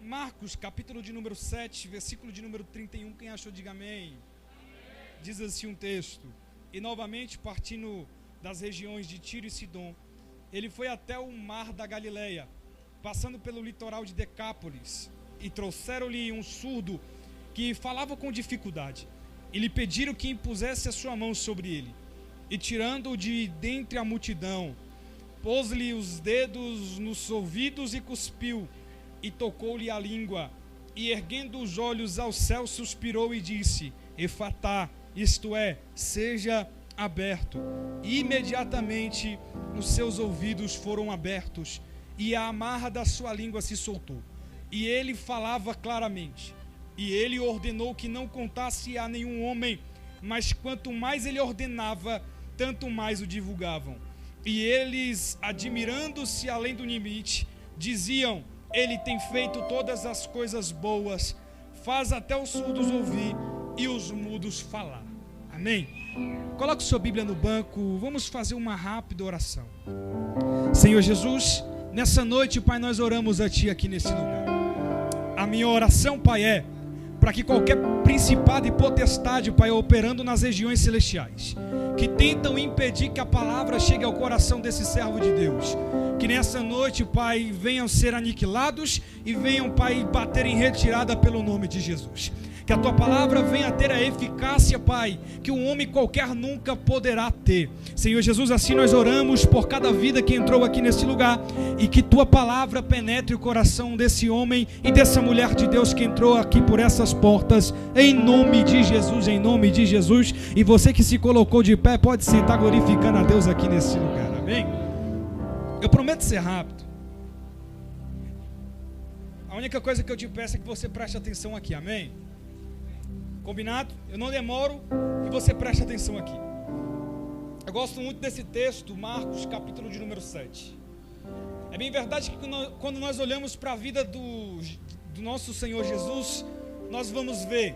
Marcos, capítulo de número 7, versículo de número 31, quem achou, diga amém. Diz assim um texto: e novamente, partindo das regiões de Tiro e Sidom, ele foi até o mar da Galileia, passando pelo litoral de Decápolis, e trouxeram-lhe um surdo que falava com dificuldade, e lhe pediram que impusesse a sua mão sobre ele, e tirando-o de dentre a multidão, pôs-lhe os dedos nos ouvidos e cuspiu, e tocou-lhe a língua, e erguendo os olhos ao céu, suspirou e disse: Efatá, isto é, seja aberto. E imediatamente os seus ouvidos foram abertos, e a amarra da sua língua se soltou, e ele falava claramente. E ele ordenou que não contasse a nenhum homem, mas quanto mais ele ordenava, tanto mais o divulgavam. E eles, admirando-se além do limite, diziam: ele tem feito todas as coisas boas, faz até os surdos ouvir e os mudos falar. Amém? Coloque sua Bíblia no banco, vamos fazer uma rápida oração. Senhor Jesus, nessa noite, Pai, nós oramos a Ti aqui nesse lugar. A minha oração, Pai, é para que qualquer principado e potestade, Pai, operando nas regiões celestiais, que tentam impedir que a palavra chegue ao coração desse servo de Deus, que nessa noite, Pai, venham ser aniquilados e venham, Pai, bater em retirada pelo nome de Jesus. Que a Tua palavra venha ter a eficácia, Pai, que um homem qualquer nunca poderá ter. Senhor Jesus, assim nós oramos por cada vida que entrou aqui nesse lugar, e que Tua palavra penetre o coração desse homem e dessa mulher de Deus que entrou aqui por essas portas, em nome de Jesus, em nome de Jesus. E você que se colocou de pé, pode sentar glorificando a Deus aqui nesse lugar, amém? Eu prometo ser rápido. A única coisa que eu te peço é que você preste atenção aqui, amém? Combinado? Eu não demoro e você preste atenção aqui. Eu gosto muito desse texto, Marcos, capítulo de número 7. É bem verdade que quando nós olhamos para a vida do nosso Senhor Jesus, nós vamos ver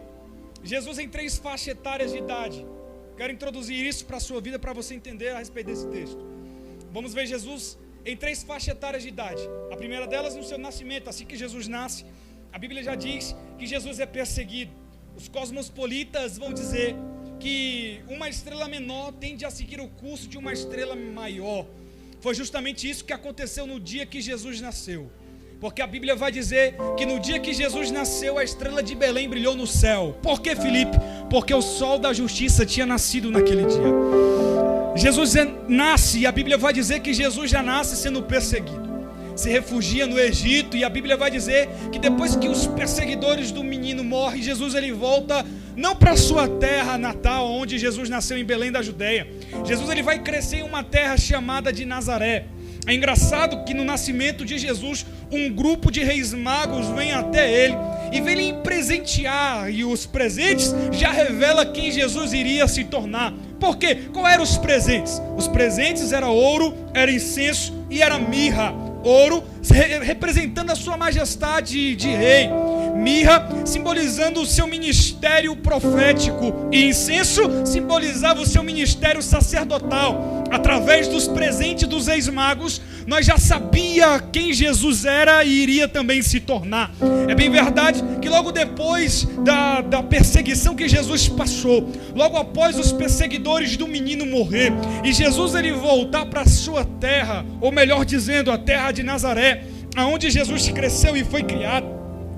Jesus em 3 faixas etárias de idade. Quero introduzir isso para a sua vida, para você entender a respeito desse texto. Vamos ver Jesus em 3 faixas etárias de idade. A primeira delas no seu nascimento. Assim que Jesus nasce, a Bíblia já diz que Jesus é perseguido. Os cosmopolitas vão dizer que uma estrela menor tende a seguir o curso de uma estrela maior. Foi justamente isso que aconteceu no dia que Jesus nasceu. Porque a Bíblia vai dizer que no dia que Jesus nasceu, a estrela de Belém brilhou no céu. Por que, Filipe? Porque o sol da justiça tinha nascido naquele dia. Jesus nasce, e a Bíblia vai dizer que Jesus já nasce sendo perseguido. Se refugia no Egito, e a Bíblia vai dizer que depois que os perseguidores do menino morrem, Jesus ele volta não para a sua terra natal, onde Jesus nasceu, em Belém da Judeia. Jesus ele vai crescer em uma terra chamada de Nazaré. É engraçado que no nascimento de Jesus, um grupo de reis magos vem até ele e vem lhe presentear, e os presentes já revela quem Jesus iria se tornar. Por quê? Qual eram os presentes? Os presentes era ouro, era incenso e era mirra. Ouro representando a sua majestade de rei, mirra simbolizando o seu ministério profético, e incenso simbolizava o seu ministério sacerdotal. Através dos presentes dos reis magos, nós já sabia quem Jesus era e iria também se tornar. É bem verdade que logo depois da perseguição que Jesus passou, logo após os perseguidores do menino morrer, e Jesus ele voltar para a sua terra, ou melhor dizendo, a terra de Nazaré, aonde Jesus cresceu e foi criado.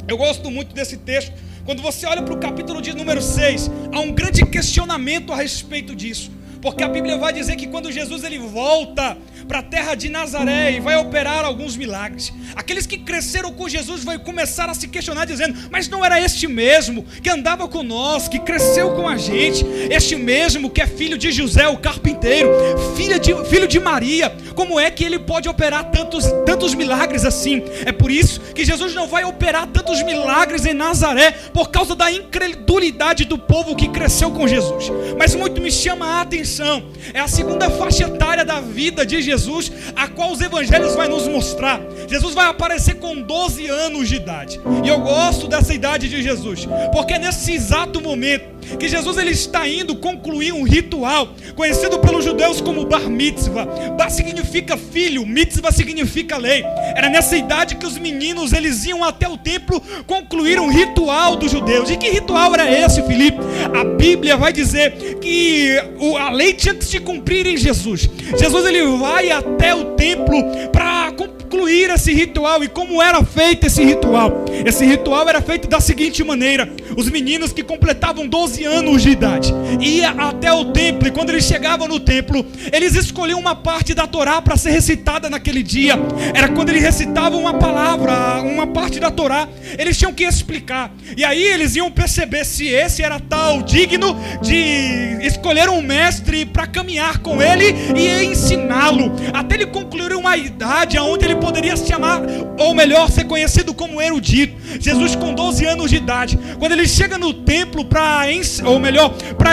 Eu gosto muito desse texto. Quando você olha para o capítulo de número 6, há um grande questionamento a respeito disso. Porque a Bíblia vai dizer que quando Jesus ele volta para a terra de Nazaré e vai operar alguns milagres, aqueles que cresceram com Jesus vão começar a se questionar dizendo: mas não era este mesmo que andava conosco, que cresceu com a gente, este mesmo que é filho de José o carpinteiro, filho de Maria, como é que ele pode operar tantos milagres assim? É por isso que Jesus não vai operar tantos milagres em Nazaré, por causa da incredulidade do povo que cresceu com Jesus. Mas muito me chama a atenção, é a segunda faixa etária da vida de Jesus, a qual os evangelhos vai nos mostrar. Jesus vai aparecer com 12 anos de idade, e eu gosto dessa idade de Jesus, porque nesse exato momento que Jesus ele está indo concluir um ritual conhecido pelos judeus como Bar Mitzvah. Bar significa filho, Mitzvah significa lei. Era nessa idade que os meninos eles iam até o templo concluir um ritual dos judeus. E que ritual era esse, Filipe? A Bíblia vai dizer que a lei tinha que se cumprir em Jesus. Jesus ele vai até o templo para concluir esse ritual. E como era feito esse ritual? Esse ritual era feito da seguinte maneira: os meninos que completavam 12 anos de idade iam até o templo, e quando eles chegavam no templo, eles escolhiam uma parte da Torá para ser recitada naquele dia. Era quando eles recitavam uma palavra, uma parte da Torá, eles tinham que explicar, e aí eles iam perceber se esse era tal digno de escolher um mestre para caminhar com ele e ensiná-lo, até ele concluir uma idade onde ele poderia se chamar, ou melhor, ser conhecido como erudito. Jesus com 12 anos de idade, quando ele chega no templo para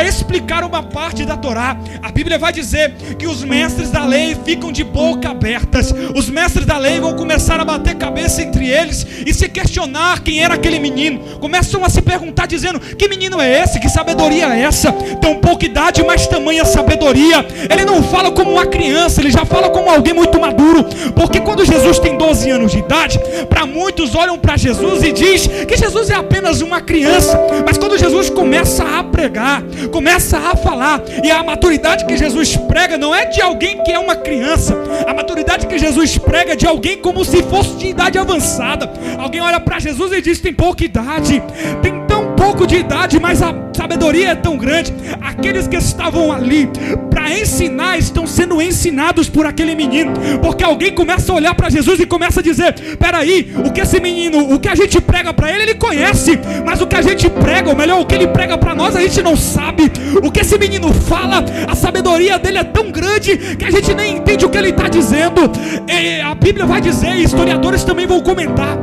explicar uma parte da Torá, a Bíblia vai dizer que os mestres da lei ficam de boca abertas. Os mestres da lei vão começar a bater cabeça entre eles e se questionar quem era aquele menino. Começam a se perguntar dizendo: que menino é esse? Que sabedoria é essa? Tão pouca idade, mas tamanha sabedoria. Ele não fala como uma criança, ele já fala como alguém muito maduro. Porque quando Jesus tem 12 anos de idade, para muitos olham para Jesus e diz que Jesus é apenas uma criança. Mas quando Jesus começa a pregar, começa a falar, e a maturidade que Jesus prega não é de alguém que é uma criança. A maturidade que Jesus prega é de alguém como se fosse de idade avançada. Alguém olha para Jesus e diz: tem pouca idade, tem tão pouco de idade, mas a sabedoria é tão grande. Aqueles que estavam ali para ensinar estão sendo ensinados por aquele menino, porque alguém começa a olhar para Jesus e começa a dizer: peraí, o que esse menino, o que a gente prega para ele, ele conhece, mas o que a gente prega, ou melhor, o que ele prega para nós, a gente não sabe. O que esse menino fala, a sabedoria dele é tão grande que a gente nem entende o que ele está dizendo. E a Bíblia vai dizer, e historiadores também vão comentar,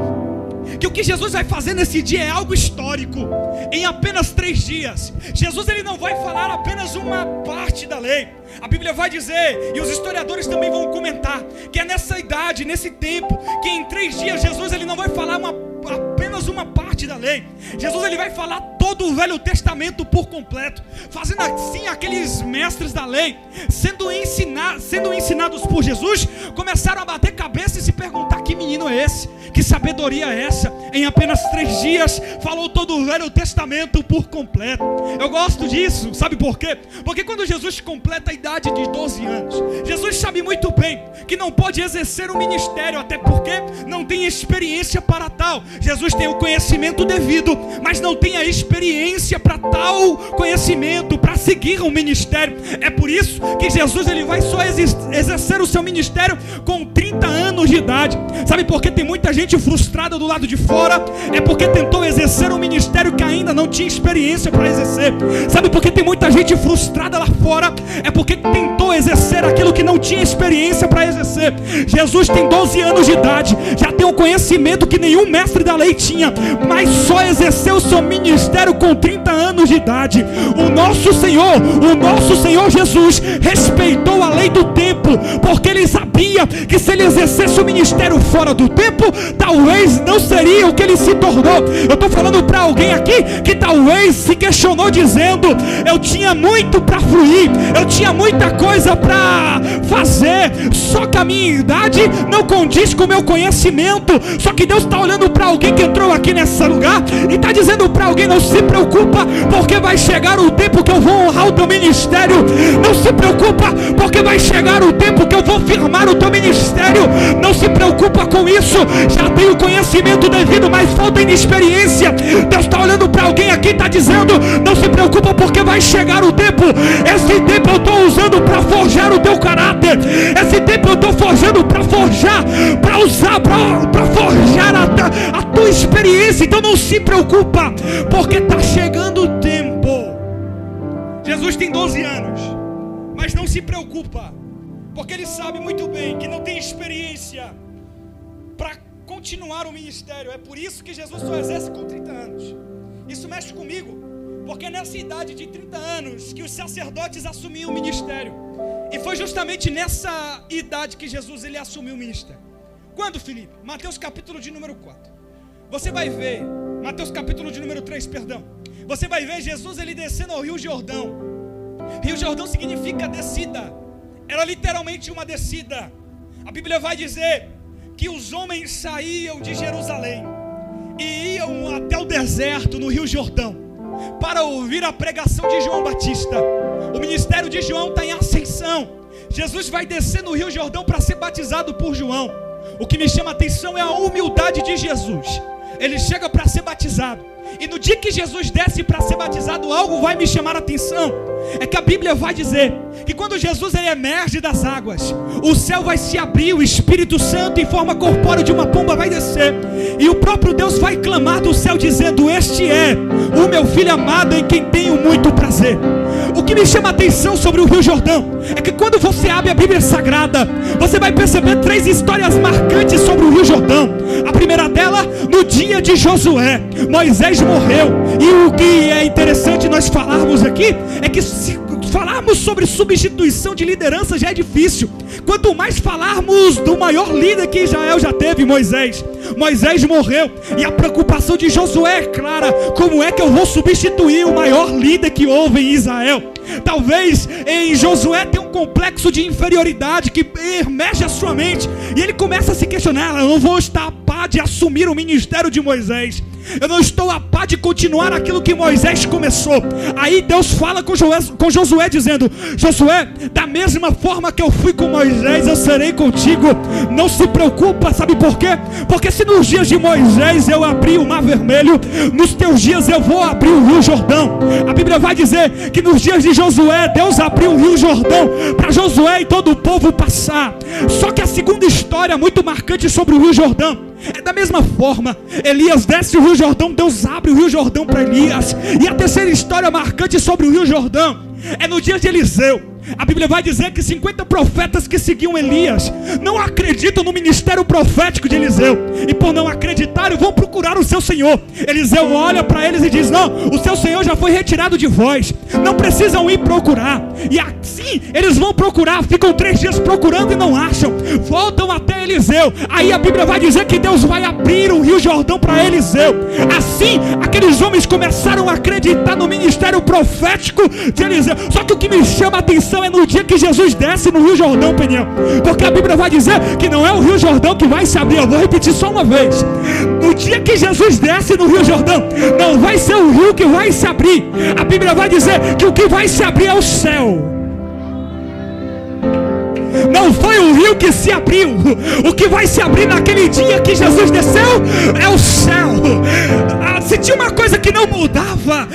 que o que Jesus vai fazer nesse dia é algo histórico. Em apenas 3 dias, Jesus ele não vai falar apenas uma parte da lei. A Bíblia vai dizer, e os historiadores também vão comentar, que é nessa idade, nesse tempo, que em 3 dias Jesus ele não vai falar apenas uma parte da lei. Jesus ele vai falar todo o Velho Testamento por completo, fazendo assim aqueles mestres da lei, sendo ensinados por Jesus, começaram a bater cabeça e se perguntar: que menino é esse? Que sabedoria é essa? Em apenas 3 dias falou todo o Velho Testamento por completo. Eu gosto disso, sabe por quê? Porque quando Jesus completa a idade de 12 anos, Jesus sabe muito bem que não pode exercer um ministério, até porque não tem experiência para tal. Jesus tem o conhecimento devido, mas não tem a experiência para tal conhecimento, para seguir um ministério. É por isso que Jesus ele vai só exercer o seu ministério com 30 anos de idade. Sabe por que tem muita gente frustrada do lado de fora? É porque tentou exercer um ministério que ainda não tinha experiência para exercer. Sabe por que tem muita gente frustrada lá fora? É porque tentou exercer aquilo que não tinha experiência para exercer. Jesus tem 12 anos de idade, já tem um conhecimento que nenhum mestre da lei tinha, mas só exerceu o seu ministério com 30 anos de idade. O nosso Senhor Jesus respeitou a lei do tempo, porque ele sabia que se ele exercesse o ministério fora do tempo, talvez não seria o que ele se tornou. Eu estou falando para alguém aqui que talvez se questionou dizendo: eu tinha muito para fluir, eu tinha muita coisa para fazer, só que a minha idade não condiz com o meu conhecimento. Só que Deus está olhando para alguém que entrou aqui nesse lugar e está dizendo para alguém: não se preocupa, porque vai chegar o tempo que eu vou honrar o teu ministério. Não se preocupa, porque vai chegar o tempo que eu vou firmar o teu ministério. Não se preocupa com isso, já tem o conhecimento devido, mas falta inexperiência. Deus está olhando para alguém aqui e está dizendo: não se preocupa, porque vai chegar o tempo. Esse tempo eu estou usando para forjar o teu caráter. Esse tempo eu estou forjando para forjar, para usar, para forjar a tua experiência. Então não se preocupa, porque está chegando o tempo. Jesus tem 12 anos, mas não se preocupa, porque ele sabe muito bem que não tem experiência para continuar o ministério. É por isso que Jesus só exerce com 30 anos. Isso mexe comigo, porque é nessa idade de 30 anos que os sacerdotes assumiam o ministério. E foi justamente nessa idade que Jesus ele assumiu o ministério. Quando, Filipe? Mateus capítulo de número 4. Você vai ver, Mateus capítulo de número 3, perdão. você vai ver Jesus ele descendo ao Rio Jordão. Rio Jordão significa descida, era literalmente uma descida. A Bíblia vai dizer que os homens saíam de Jerusalém e iam até o deserto no Rio Jordão para ouvir a pregação de João Batista. O ministério de João está em ascensão. Jesus vai descer no Rio Jordão para ser batizado por João. O que me chama a atenção é a humildade de Jesus. Ele chega para ser batizado, e no dia que Jesus desce para ser batizado, algo vai me chamar a atenção. É que a Bíblia vai dizer que quando Jesus ele emerge das águas, o céu vai se abrir, o Espírito Santo em forma corpórea de uma pomba vai descer, e o próprio Deus vai clamar do céu dizendo: este é o meu filho amado em quem tenho muito prazer. O que me chama a atenção sobre o Rio Jordão é que quando você abre a Bíblia Sagrada, você vai perceber 3 histórias marcantes sobre o Rio Jordão. A primeira dela, no dia de Josué, Moisés morreu. E o que é interessante nós falarmos aqui é que se falarmos sobre substituição de liderança já é difícil, quanto mais falarmos do maior líder que Israel já teve, Moisés. Moisés morreu, e a preocupação de Josué é clara: como é que eu vou substituir o maior líder que houve em Israel? Talvez em Josué tenha um complexo de inferioridade que emerge a sua mente, e ele começa a se questionar: eu não vou estar a par de assumir o ministério de Moisés, eu não estou a par de continuar aquilo que Moisés começou. Aí Deus fala com Josué dizendo: Josué, da mesma forma que eu fui com Moisés, eu serei contigo, não se preocupa. Sabe por quê? Porque se nos dias de Moisés eu abri o mar vermelho, nos teus dias eu vou abrir o Rio Jordão. A Bíblia vai dizer que nos dias de Josué, Deus abriu o Rio Jordão para Josué e todo o povo passar. Só que a segunda história muito marcante sobre o Rio Jordão é da mesma forma. Elias desce o Rio Jordão, Deus abre o Rio Jordão para Elias. E a terceira história marcante sobre o Rio Jordão é no dia de Eliseu. A Bíblia vai dizer que 50 profetas que seguiam Elias não acreditam no ministério profético de Eliseu, e por não acreditarem vão procurar o seu Senhor. Eliseu olha para eles e diz: não, o seu Senhor já foi retirado de vós, não precisam ir procurar. E assim eles vão procurar, ficam 3 dias procurando e não acham, voltam até Eliseu. Aí a Bíblia vai dizer que Deus vai abrir o Rio Jordão para Eliseu. Assim aqueles homens começaram a acreditar no ministério profético de Eliseu. Só que o que me chama a atenção é no dia que Jesus desce no Rio Jordão, Peniel, porque a Bíblia vai dizer que não é o Rio Jordão que vai se abrir. Eu vou repetir só uma vez: no dia que Jesus desce no Rio Jordão, não vai ser o rio que vai se abrir. A Bíblia vai dizer que o que vai se abrir é o céu. Não foi o rio que se abriu. O que vai se abrir naquele dia que Jesus desceu é o céu. Se tinha uma coisa que não mudava,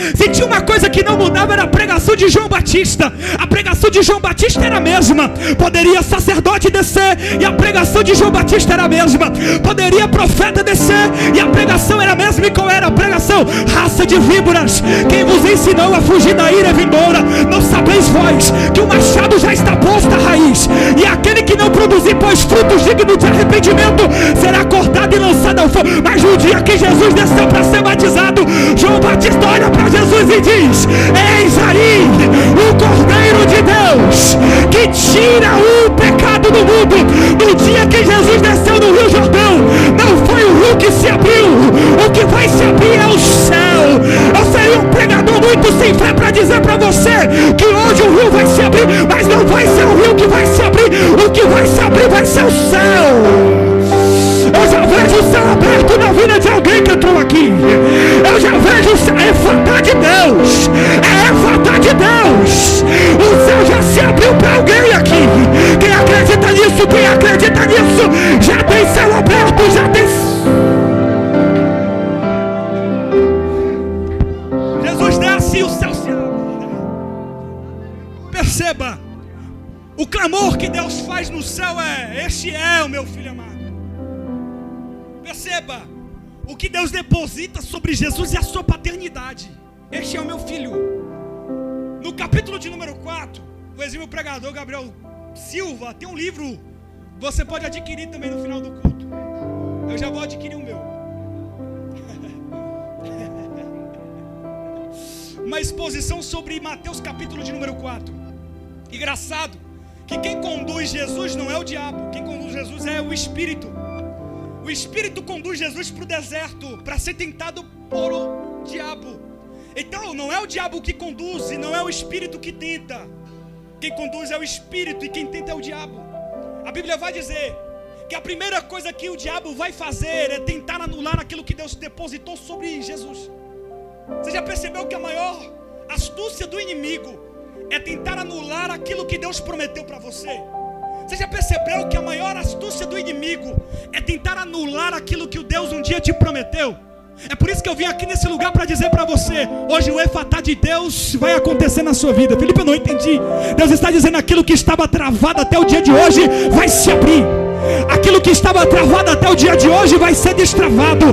era a pregação de João Batista. A pregação de João Batista era a mesma. Poderia sacerdote descer e a pregação de João Batista era a mesma. Poderia profeta descer e a pregação era a mesma. E qual era a pregação? Raça de víboras, quem vos ensinou a fugir da ira vindoura? Não sabeis vós que o machado já está posto à raiz, e aquele que não produzir, pois frutos dignos de arrependimento, será cortado e lançado ao fogo. Mas no dia que Jesus desceu para ser batizado, João Batista olha para Jesus e diz: eis aí o Cordeiro de Deus que tira o pecado do mundo. No dia que Jesus desceu no Rio Jordão, não foi o rio que se abriu, o que vai se abrir é o céu. Eu seria um pregador muito sem fé para dizer para você que hoje o rio vai se abrir, mas não vai ser o rio que vai se abrir. O que vai se abrir vai ser o céu. Eu já vejo o céu aberto na vida de alguém que entrou aqui. Eu já vejo o céu. É vontade de Deus. É vontade de Deus. O céu já se abriu para alguém aqui. Quem acredita nisso, já tem céu aberto, já tem. Jesus desce e o céu se abre. Perceba, o clamor que Deus faz no céu é: este é o meu filho amado. Perceba, o que Deus deposita sobre Jesus é a sua paternidade. Este é o meu filho. No capítulo de número 4, o exímio pregador Gabriel Silva tem um livro, você pode adquirir também no final do culto. Eu já vou adquirir o meu. Uma exposição sobre Mateus capítulo de número 4. Engraçado que quem conduz Jesus não é o diabo, quem conduz Jesus é o Espírito. O Espírito conduz Jesus para o deserto, para ser tentado por o diabo. Então não é o diabo que conduz, e não é o espírito que tenta. Quem conduz é o espírito e quem tenta é o diabo. A Bíblia vai dizer que a primeira coisa que o diabo vai fazer é tentar anular aquilo que Deus depositou sobre Jesus. Você já percebeu que a maior astúcia do inimigo é tentar anular aquilo que Deus prometeu para você? Você já percebeu que a maior astúcia do inimigo é tentar anular aquilo que o Deus um dia te prometeu? É por isso que eu vim aqui nesse lugar para dizer para você: hoje o efatá de Deus vai acontecer na sua vida. Felipe, eu não entendi. Deus está dizendo: aquilo que estava travado até o dia de hoje vai se abrir. Aquilo que estava travado até o dia de hoje vai ser destravado.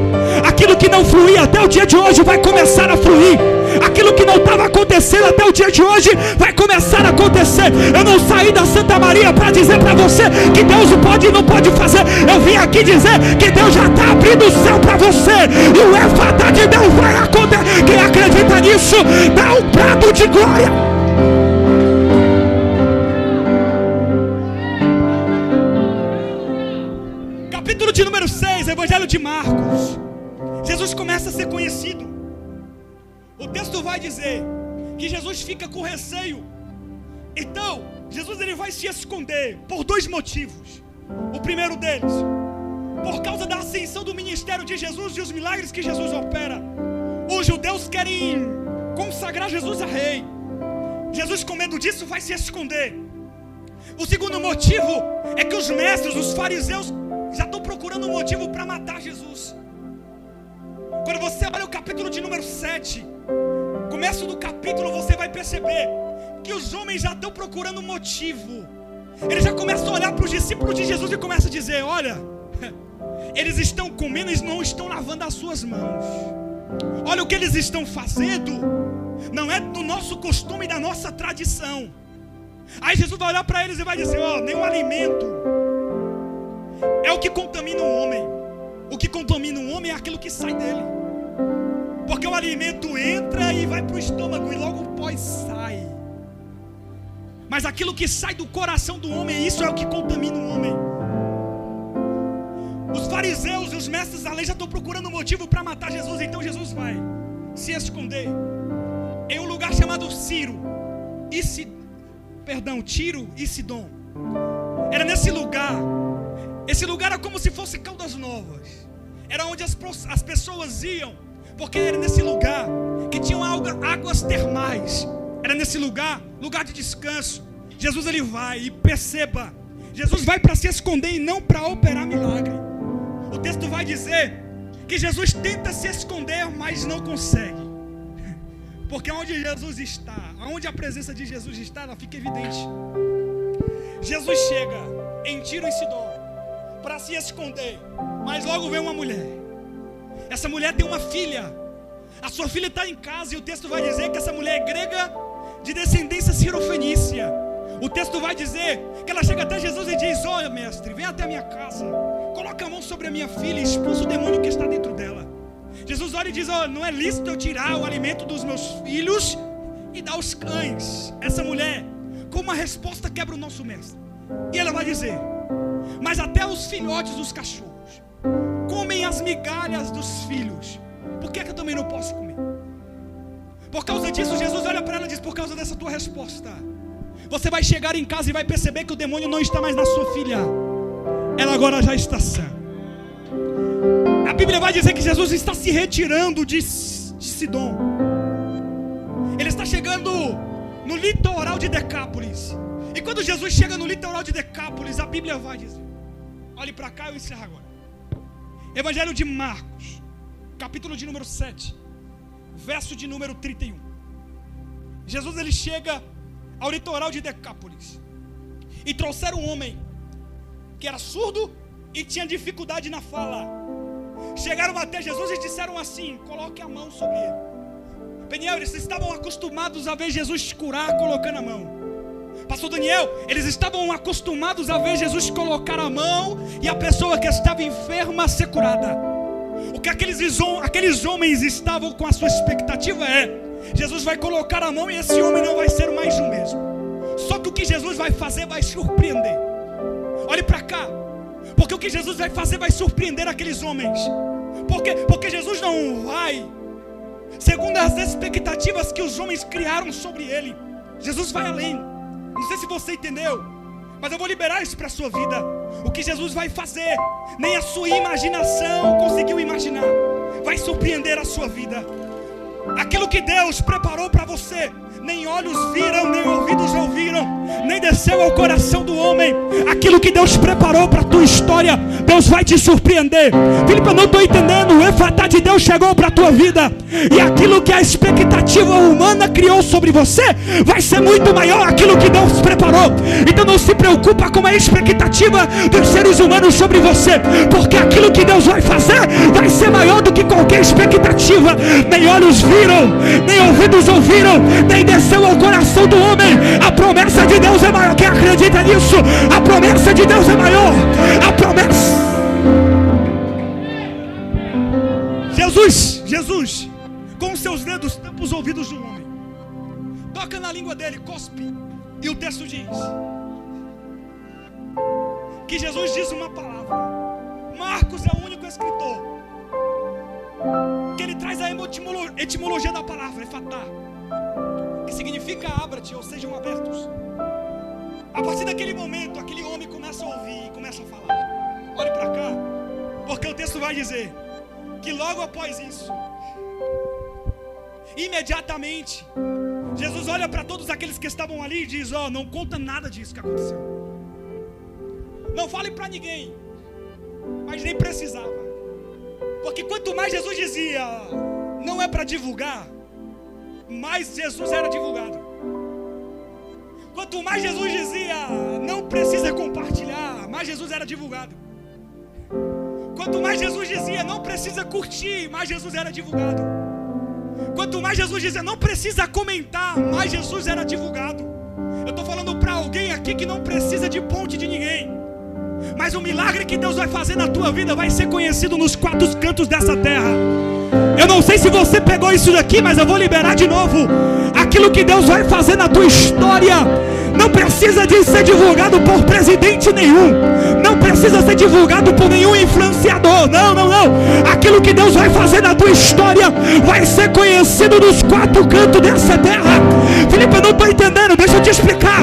Aquilo que não fluía até o dia de hoje vai começar a fluir. Aquilo que não estava acontecendo até o dia de hoje vai começar a acontecer. Eu não saí da Santa Maria para dizer para você que Deus pode e não pode fazer. Eu vim aqui dizer que Deus já está abrindo o céu para você. E o efatá de Deus vai acontecer. Quem acredita nisso, dá um brado de glória. Capítulo de número 6, Evangelho de Marcos. Jesus começa a ser conhecido. O texto vai dizer que Jesus fica com receio. Então, Jesus ele vai se esconder por dois motivos. O primeiro deles, por causa da ascensão do ministério de Jesus e os milagres que Jesus opera. Os judeus querem consagrar Jesus a rei. Jesus, com medo disso, vai se esconder. O segundo motivo é que os mestres, os fariseus, já estão procurando um motivo para matar Jesus. Quando você olha o capítulo de número 7, começo do capítulo, você vai perceber que os homens já estão procurando um motivo. Eles já começam a olhar para os discípulos de Jesus e começam a dizer: olha, eles estão comendo e não estão lavando as suas mãos. Olha o que eles estão fazendo. Não é do nosso costume e da nossa tradição. Aí Jesus vai olhar para eles e vai dizer: ó, nenhum alimento é o que contamina o homem. O que contamina o homem é aquilo que sai dele. Porque o alimento entra e vai para o estômago e logo o pó sai. Mas aquilo que sai do coração do homem, isso é o que contamina o homem. Os fariseus e os mestres da lei já estão procurando um motivo para matar Jesus. Então Jesus vai se esconder em um lugar chamado Tiro e Sidom. Era nesse lugar. Esse lugar era como se fosse Caldas Novas. Era onde as pessoas iam, porque era nesse lugar que tinham águas termais. Era nesse lugar de descanso. Jesus ele vai, e perceba, Jesus vai para se esconder e não para operar milagre. O texto vai dizer que Jesus tenta se esconder, mas não consegue. Porque onde Jesus está, onde a presença de Jesus está, ela fica evidente. Jesus chega em Tiro e Sidom para se esconder, mas logo vem uma mulher. Essa mulher tem uma filha. A sua filha está em casa, e o texto vai dizer que essa mulher é grega de descendência cirofenícia. O texto vai dizer que ela chega até Jesus e diz: olha, mestre, vem até a minha casa, coloca a mão sobre a minha filha e expulsa o demônio que está dentro dela. Jesus olha e diz: olha, não é lícito eu tirar o alimento dos meus filhos e dar aos cães. Essa mulher, com uma resposta, quebra o nosso mestre. E ela vai dizer: mas até os filhotes dos cachorros comem as migalhas dos filhos. Por que eu também não posso comer? Por causa disso, Jesus olha para ela e diz: por causa dessa tua resposta, você vai chegar em casa e vai perceber que o demônio não está mais na sua filha. Ela agora já está sã. A Bíblia vai dizer que Jesus está se retirando de Sidom. Ele está chegando no litoral de Decápolis. E quando Jesus chega no litoral de Decápolis, a Bíblia vai dizer, olhe para cá, eu encerro agora. Evangelho de Marcos, capítulo de número 7, verso de número 31. Jesus ele chega ao litoral de Decápolis. E trouxeram um homem que era surdo e tinha dificuldade na fala. Chegaram até Jesus e disseram assim: coloque a mão sobre ele. Peniel, eles estavam acostumados a ver Jesus curar colocando a mão. Pastor Daniel, eles estavam acostumados a ver Jesus colocar a mão e a pessoa que estava enferma ser curada. O que aqueles homens estavam com a sua expectativa é: Jesus vai colocar a mão e esse homem não vai ser mais o mesmo. Só que o que Jesus vai fazer vai surpreender. Olhe para cá, porque o que Jesus vai fazer vai surpreender aqueles homens. Porque Jesus não vai segundo as expectativas que os homens criaram sobre ele. Jesus vai além. Não sei se você entendeu, mas eu vou liberar isso para a sua vida. O que Jesus vai fazer, nem a sua imaginação conseguiu imaginar, vai surpreender a sua vida. Aquilo que Deus preparou para você, nem olhos viram, nem ouvidos ouviram, nem desceu ao coração do homem. Aquilo que Deus preparou para a tua história, Deus vai te surpreender. Filipe, eu não estou entendendo. O Efatá de Deus chegou para a tua vida, e aquilo que a expectativa humana criou sobre você vai ser muito maior aquilo que Deus preparou. Então não se preocupa com a expectativa dos seres humanos sobre você, porque aquilo que Deus vai fazer vai ser maior do que qualquer expectativa. Nem olhos viram, nem ouvidos ouviram, nem desceu ao coração do homem. A promessa de Deus é maior. Quem acredita nisso? A promessa de Deus é maior. A promessa. Jesus, com seus dedos tampa os ouvidos do homem, toca na língua dele, cospe, e o texto diz que Jesus diz uma palavra. Marcos é o único escritor que ele traz a etimologia da palavra, Efatá, que significa abra-te, ou sejam abertos. A partir daquele momento, aquele homem começa a ouvir e começa a falar. Olhe para cá, porque o texto vai dizer que logo após isso, imediatamente, Jesus olha para todos aqueles que estavam ali e diz: ó, não conta nada disso que aconteceu, não fale para ninguém. Mas nem precisava, porque quanto mais Jesus dizia não é para divulgar, mais Jesus era divulgado. Quanto mais Jesus dizia não precisa compartilhar, mais Jesus era divulgado. Quanto mais Jesus dizia não precisa curtir, mais Jesus era divulgado. Quanto mais Jesus dizia não precisa comentar, mais Jesus era divulgado. Eu estou falando para alguém aqui que não precisa de ponte de ninguém, mas o milagre que Deus vai fazer na tua vida vai ser conhecido nos quatro cantos dessa terra. Eu não sei se você pegou isso daqui, mas eu vou liberar de novo. Aquilo que Deus vai fazer na tua história não precisa de ser divulgado por presidente nenhum, não precisa ser divulgado por nenhum influenciador. Não. Aquilo que Deus vai fazer na tua história vai ser conhecido nos quatro cantos dessa terra. Filipe, eu não estou entendendo, deixa eu te explicar.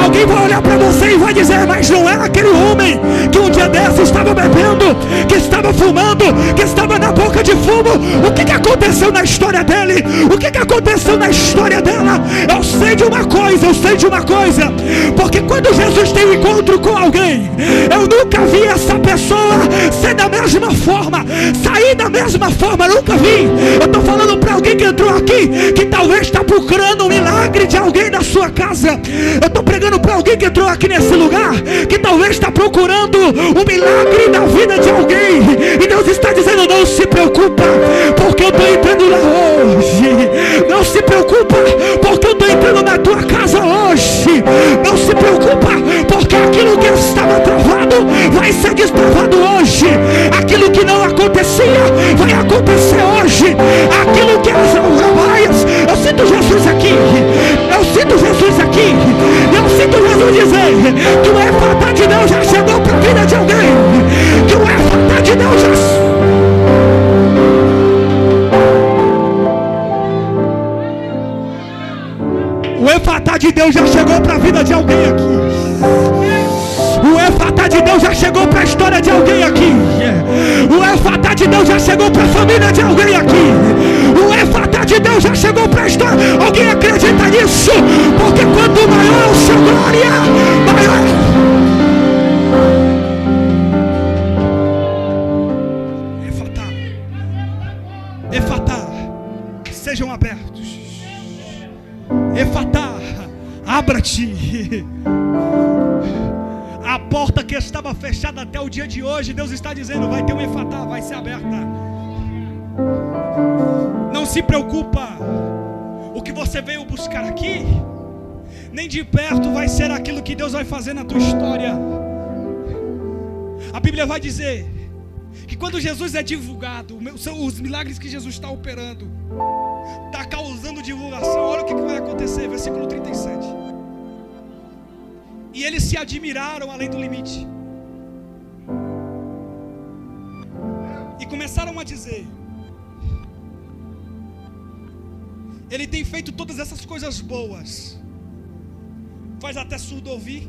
Alguém vai olhar para você e vai dizer: mas não era aquele homem que um dia desse estava bebendo, que estava fumando, que estava na boca de fumo? O que aconteceu na história dele? O que aconteceu na história dela? Eu sei de uma coisa, porque quando Jesus tem um encontro com alguém, eu nunca vi essa pessoa ser da mesma forma, sair da mesma forma, eu nunca vi. Eu estou falando para alguém que entrou aqui, que talvez está procurando um milagre de alguém na sua casa. Eu estou pregando para alguém que entrou aqui nesse lugar, que talvez está procurando um milagre na vida de alguém, e Deus está dizendo: não se preocupa, porque eu estou entrando lá hoje. Não se preocupa, porque eu estou entrando na tua casa hoje. Não se preocupa, porque aquilo que estava travado vai ser destravado hoje. Aquilo que não acontecia vai acontecer hoje. Aquilo que as ramaias, eu sinto Jesus aqui, eu sinto Jesus dizer que o Efatá de Deus já chegou para a vida de alguém, que o Efatá de Deus já... O Efatá de Deus já chegou para a vida de alguém aqui. O Efatá de Deus já chegou para a história de alguém aqui. O Efatá de Deus já chegou para a família de alguém aqui. O Efatá de Deus já chegou para a história. Alguém acredita nisso? Porque quanto maior a sua glória, maior... Efatá, sejam abertos. Efatá, abra-te. A porta que estava fechada até o dia de hoje, Deus está dizendo: vai ter um Efatá, vai ser aberta. Não se preocupa, o que você veio buscar aqui, nem de perto vai ser aquilo que Deus vai fazer na tua história. A Bíblia vai dizer que quando Jesus é divulgado, os milagres que Jesus está operando, está causando divulgação. Olha o que vai acontecer, versículo 37. E eles se admiraram além do limite, e começaram a dizer: Ele tem feito todas essas coisas boas. Faz até surdo ouvir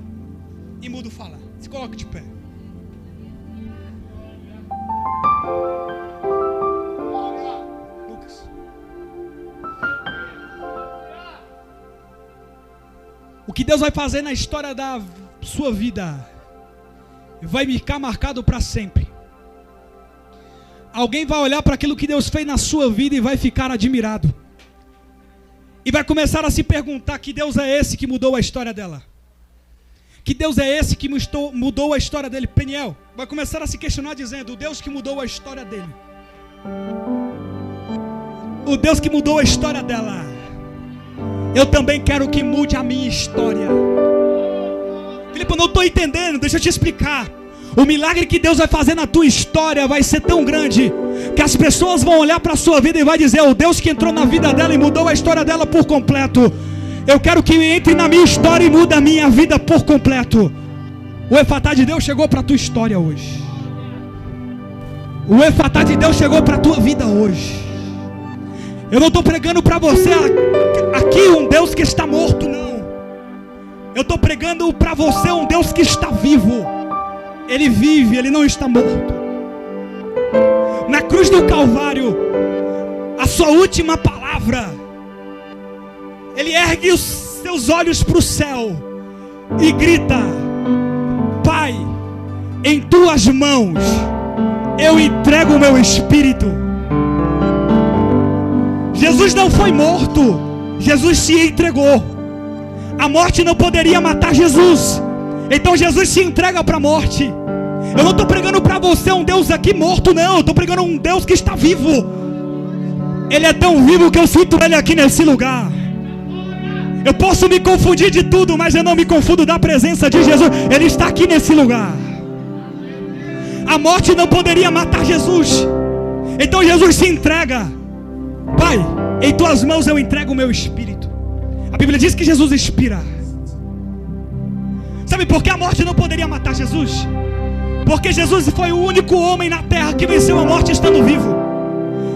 e mudo falar. Se coloque de pé. Lucas. O que Deus vai fazer na história da sua vida vai ficar marcado para sempre. Alguém vai olhar para aquilo que Deus fez na sua vida e vai ficar admirado. E vai começar a se perguntar: que Deus é esse que mudou a história dela? Que Deus é esse que mudou a história dele? Peniel vai começar a se questionar dizendo: o Deus que mudou a história dele, o Deus que mudou a história dela, eu também quero que mude a minha história. Filipe, eu não estou entendendo, deixa eu te explicar. O milagre que Deus vai fazer na tua história vai ser tão grande que as pessoas vão olhar para a sua vida e vai dizer: o Deus que entrou na vida dela e mudou a história dela por completo, eu quero que entre na minha história e mude a minha vida por completo. O Efatá de Deus chegou para a tua história hoje. O Efatá de Deus chegou para a tua vida hoje. Eu não estou pregando para você aqui um Deus que está morto, não. Eu estou pregando para você um Deus que está vivo. Ele vive, ele não está morto. Na cruz do Calvário, a sua última palavra, ele ergue os seus olhos para o céu e grita: Pai, em tuas mãos eu entrego o meu espírito. Jesus não foi morto, Jesus se entregou. A morte não poderia matar Jesus, então Jesus se entrega para a morte. Eu não estou pregando para você um Deus aqui morto, não. Eu estou pregando um Deus que está vivo. Ele é tão vivo que eu sinto Ele aqui nesse lugar. Eu posso me confundir de tudo, mas eu não me confundo da presença de Jesus. Ele está aqui nesse lugar. A morte não poderia matar Jesus, então Jesus se entrega. Pai, em tuas mãos eu entrego o meu espírito. A Bíblia diz que Jesus expira. Sabe por que a morte não poderia matar Jesus? Porque Jesus foi o único homem na terra que venceu a morte estando vivo.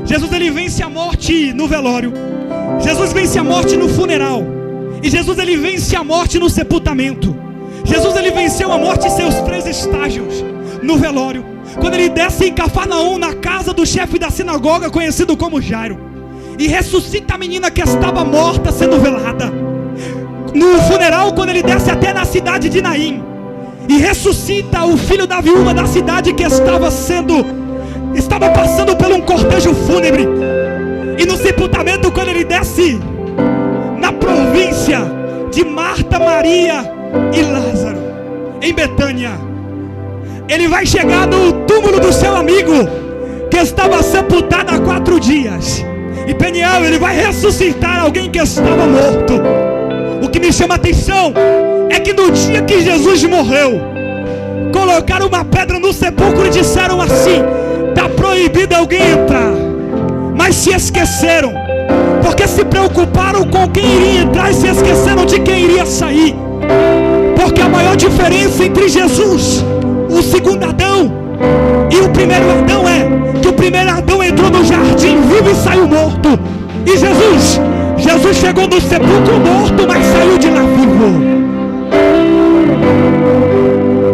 Jesus, ele vence a morte no velório. Jesus vence a morte no funeral. E Jesus, ele vence a morte no sepultamento. Jesus, ele venceu a morte em seus 3 estágios. No velório, quando ele desce em Cafarnaum, na casa do chefe da sinagoga, conhecido como Jairo, e ressuscita a menina que estava morta sendo velada. No funeral, quando ele desce até na cidade de Naim e ressuscita o filho da viúva da cidade que estava passando por um cortejo fúnebre. E no sepultamento, quando ele desce na província de Marta, Maria e Lázaro, em Betânia, ele vai chegar no túmulo do seu amigo que estava sepultado há 4 dias. E Peniel, ele vai ressuscitar alguém que estava morto. O que me chama a atenção é que no dia que Jesus morreu, colocaram uma pedra no sepulcro e disseram assim: está proibido alguém entrar. Mas se esqueceram, porque se preocuparam com quem iria entrar e se esqueceram de quem iria sair. Porque a maior diferença entre Jesus, o segundo Adão, e o primeiro Adão é que o primeiro Adão entrou no jardim vivo e saiu morto. E Jesus chegou no sepulcro morto, mas saiu de lá vivo.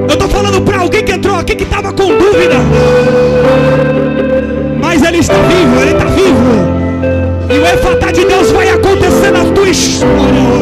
Eu estou falando para alguém que entrou aqui que estava com dúvida, mas ele está vivo, ele está vivo. E o Efatá de Deus vai acontecer na tua história